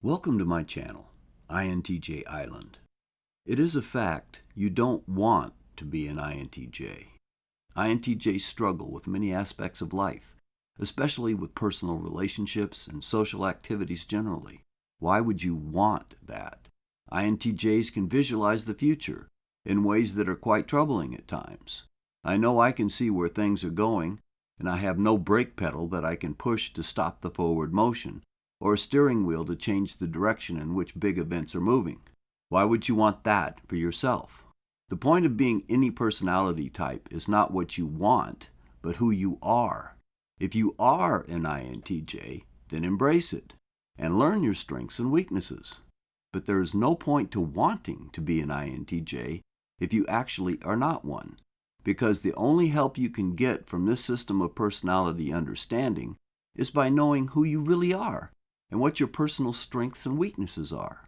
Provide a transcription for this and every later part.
Welcome to my channel, INTJ Island. It is a fact you don't want to be an INTJ. INTJs struggle with many aspects of life, especially with personal relationships and social activities generally. Why would you want that? INTJs can visualize the future in ways that are quite troubling at times. I know I can see where things are going, and I have no brake pedal that I can push to stop the forward motion, or a steering wheel to change the direction in which big events are moving. Why would you want that for yourself? The point of being any personality type is not what you want, but who you are. If you are an INTJ, then embrace it and learn your strengths and weaknesses. But there is no point to wanting to be an INTJ if you actually are not one, because the only help you can get from this system of personality understanding is by knowing who you really are and what your personal strengths and weaknesses are.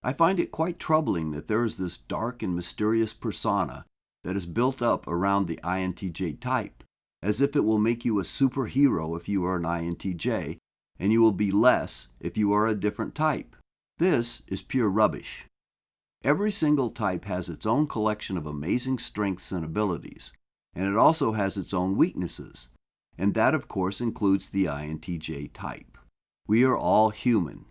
I find it quite troubling that there is this dark and mysterious persona that is built up around the INTJ type, as if it will make you a superhero if you are an INTJ, and you will be less if you are a different type. This is pure rubbish. Every single type has its own collection of amazing strengths and abilities, and it also has its own weaknesses, and that of course includes the INTJ type. We are all human,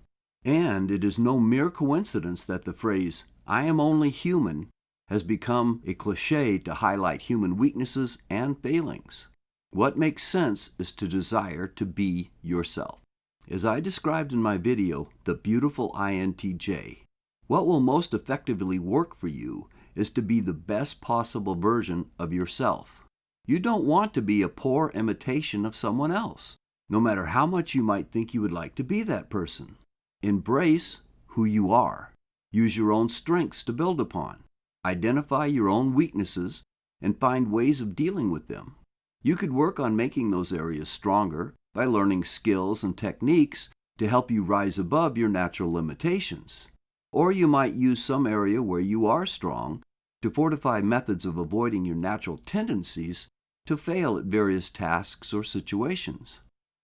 and it is no mere coincidence that the phrase, "I am only human," has become a cliché to highlight human weaknesses and failings. What makes sense is to desire to be yourself. As I described in my video, The Beautiful INTJ, what will most effectively work for you is to be the best possible version of yourself. You don't want to be a poor imitation of someone else, no matter how much you might think you would like to be that person. Embrace who you are. Use your own strengths to build upon. Identify your own weaknesses and find ways of dealing with them. You could work on making those areas stronger by learning skills and techniques to help you rise above your natural limitations. Or you might use some area where you are strong to fortify methods of avoiding your natural tendencies to fail at various tasks or situations.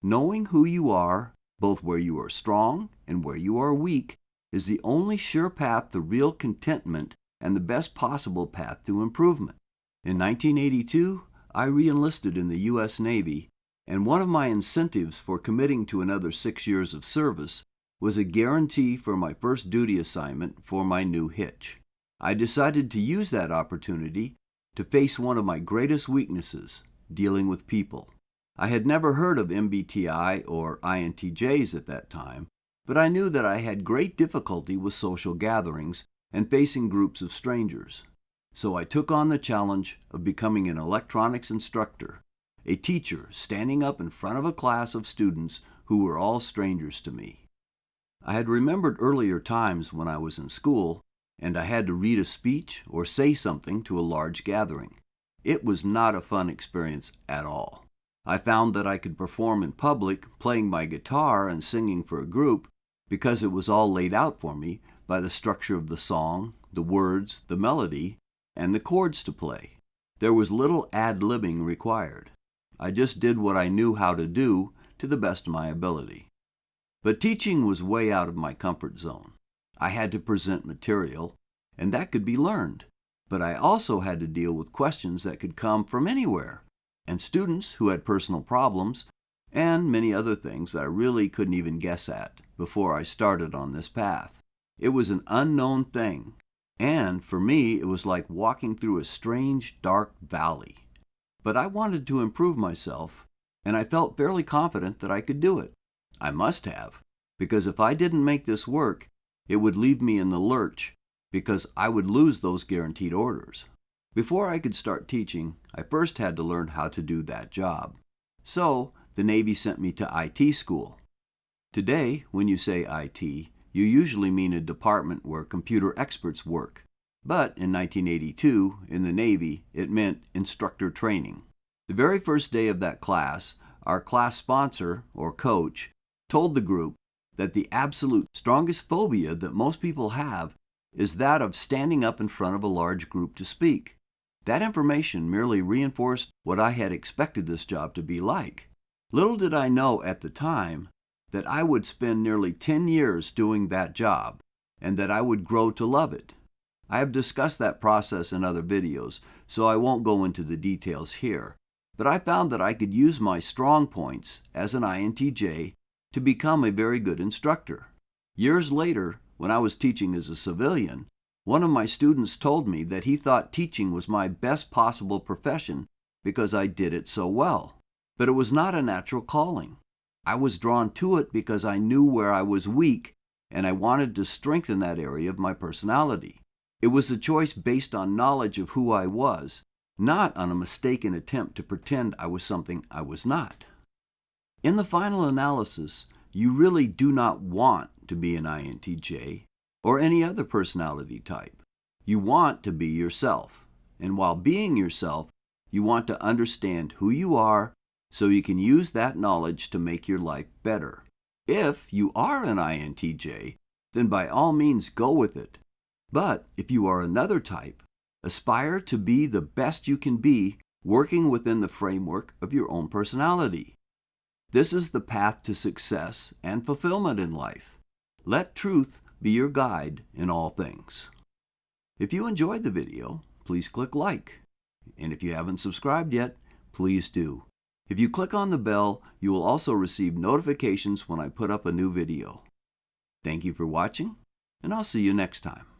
Knowing who you are, both where you are strong and where you are weak, is the only sure path to real contentment and the best possible path to improvement. In 1982, I re-enlisted in the U.S. Navy, and one of my incentives for committing to another 6 years of service was a guarantee for my first duty assignment for my new hitch. I decided to use that opportunity to face one of my greatest weaknesses, dealing with people. I had never heard of MBTI or INTJs at that time, but I knew that I had great difficulty with social gatherings and facing groups of strangers. So I took on the challenge of becoming an electronics instructor, a teacher standing up in front of a class of students who were all strangers to me. I had remembered earlier times when I was in school, and I had to read a speech or say something to a large gathering. It was not a fun experience at all. I found that I could perform in public, playing my guitar and singing for a group, because it was all laid out for me by the structure of the song, the words, the melody, and the chords to play. There was little ad-libbing required. I just did what I knew how to do to the best of my ability. But teaching was way out of my comfort zone. I had to present material, and that could be learned. But I also had to deal with questions that could come from anywhere, and students who had personal problems, and many other things that I really couldn't even guess at before I started on this path. It was an unknown thing, and for me it was like walking through a strange, dark valley. But I wanted to improve myself, and I felt fairly confident that I could do it. I must have, because if I didn't make this work, it would leave me in the lurch, because I would lose those guaranteed orders. Before I could start teaching, I first had to learn how to do that job. So, the Navy sent me to IT school. Today, when you say IT, you usually mean a department where computer experts work. But in 1982, in the Navy, it meant Instructor Training. The very first day of that class, our class sponsor, or coach, told the group that the absolute strongest phobia that most people have is that of standing up in front of a large group to speak. That information merely reinforced what I had expected this job to be like. Little did I know at the time that I would spend nearly 10 years doing that job and that I would grow to love it. I have discussed that process in other videos, so I won't go into the details here, but I found that I could use my strong points as an INTJ to become a very good instructor. Years later, when I was teaching as a civilian, one of my students told me that he thought teaching was my best possible profession because I did it so well. But it was not a natural calling. I was drawn to it because I knew where I was weak and I wanted to strengthen that area of my personality. It was a choice based on knowledge of who I was, not on a mistaken attempt to pretend I was something I was not. In the final analysis, you really do not want to be an INTJ or any other personality type. You want to be yourself, and while being yourself, you want to understand who you are so you can use that knowledge to make your life better. If you are an INTJ, then by all means go with it. But if you are another type, aspire to be the best you can be, working within the framework of your own personality. This is the path to success and fulfillment in life. Let truth be your guide in all things. If you enjoyed the video, please click like. And if you haven't subscribed yet, please do. If you click on the bell, you will also receive notifications when I put up a new video. Thank you for watching, and I'll see you next time.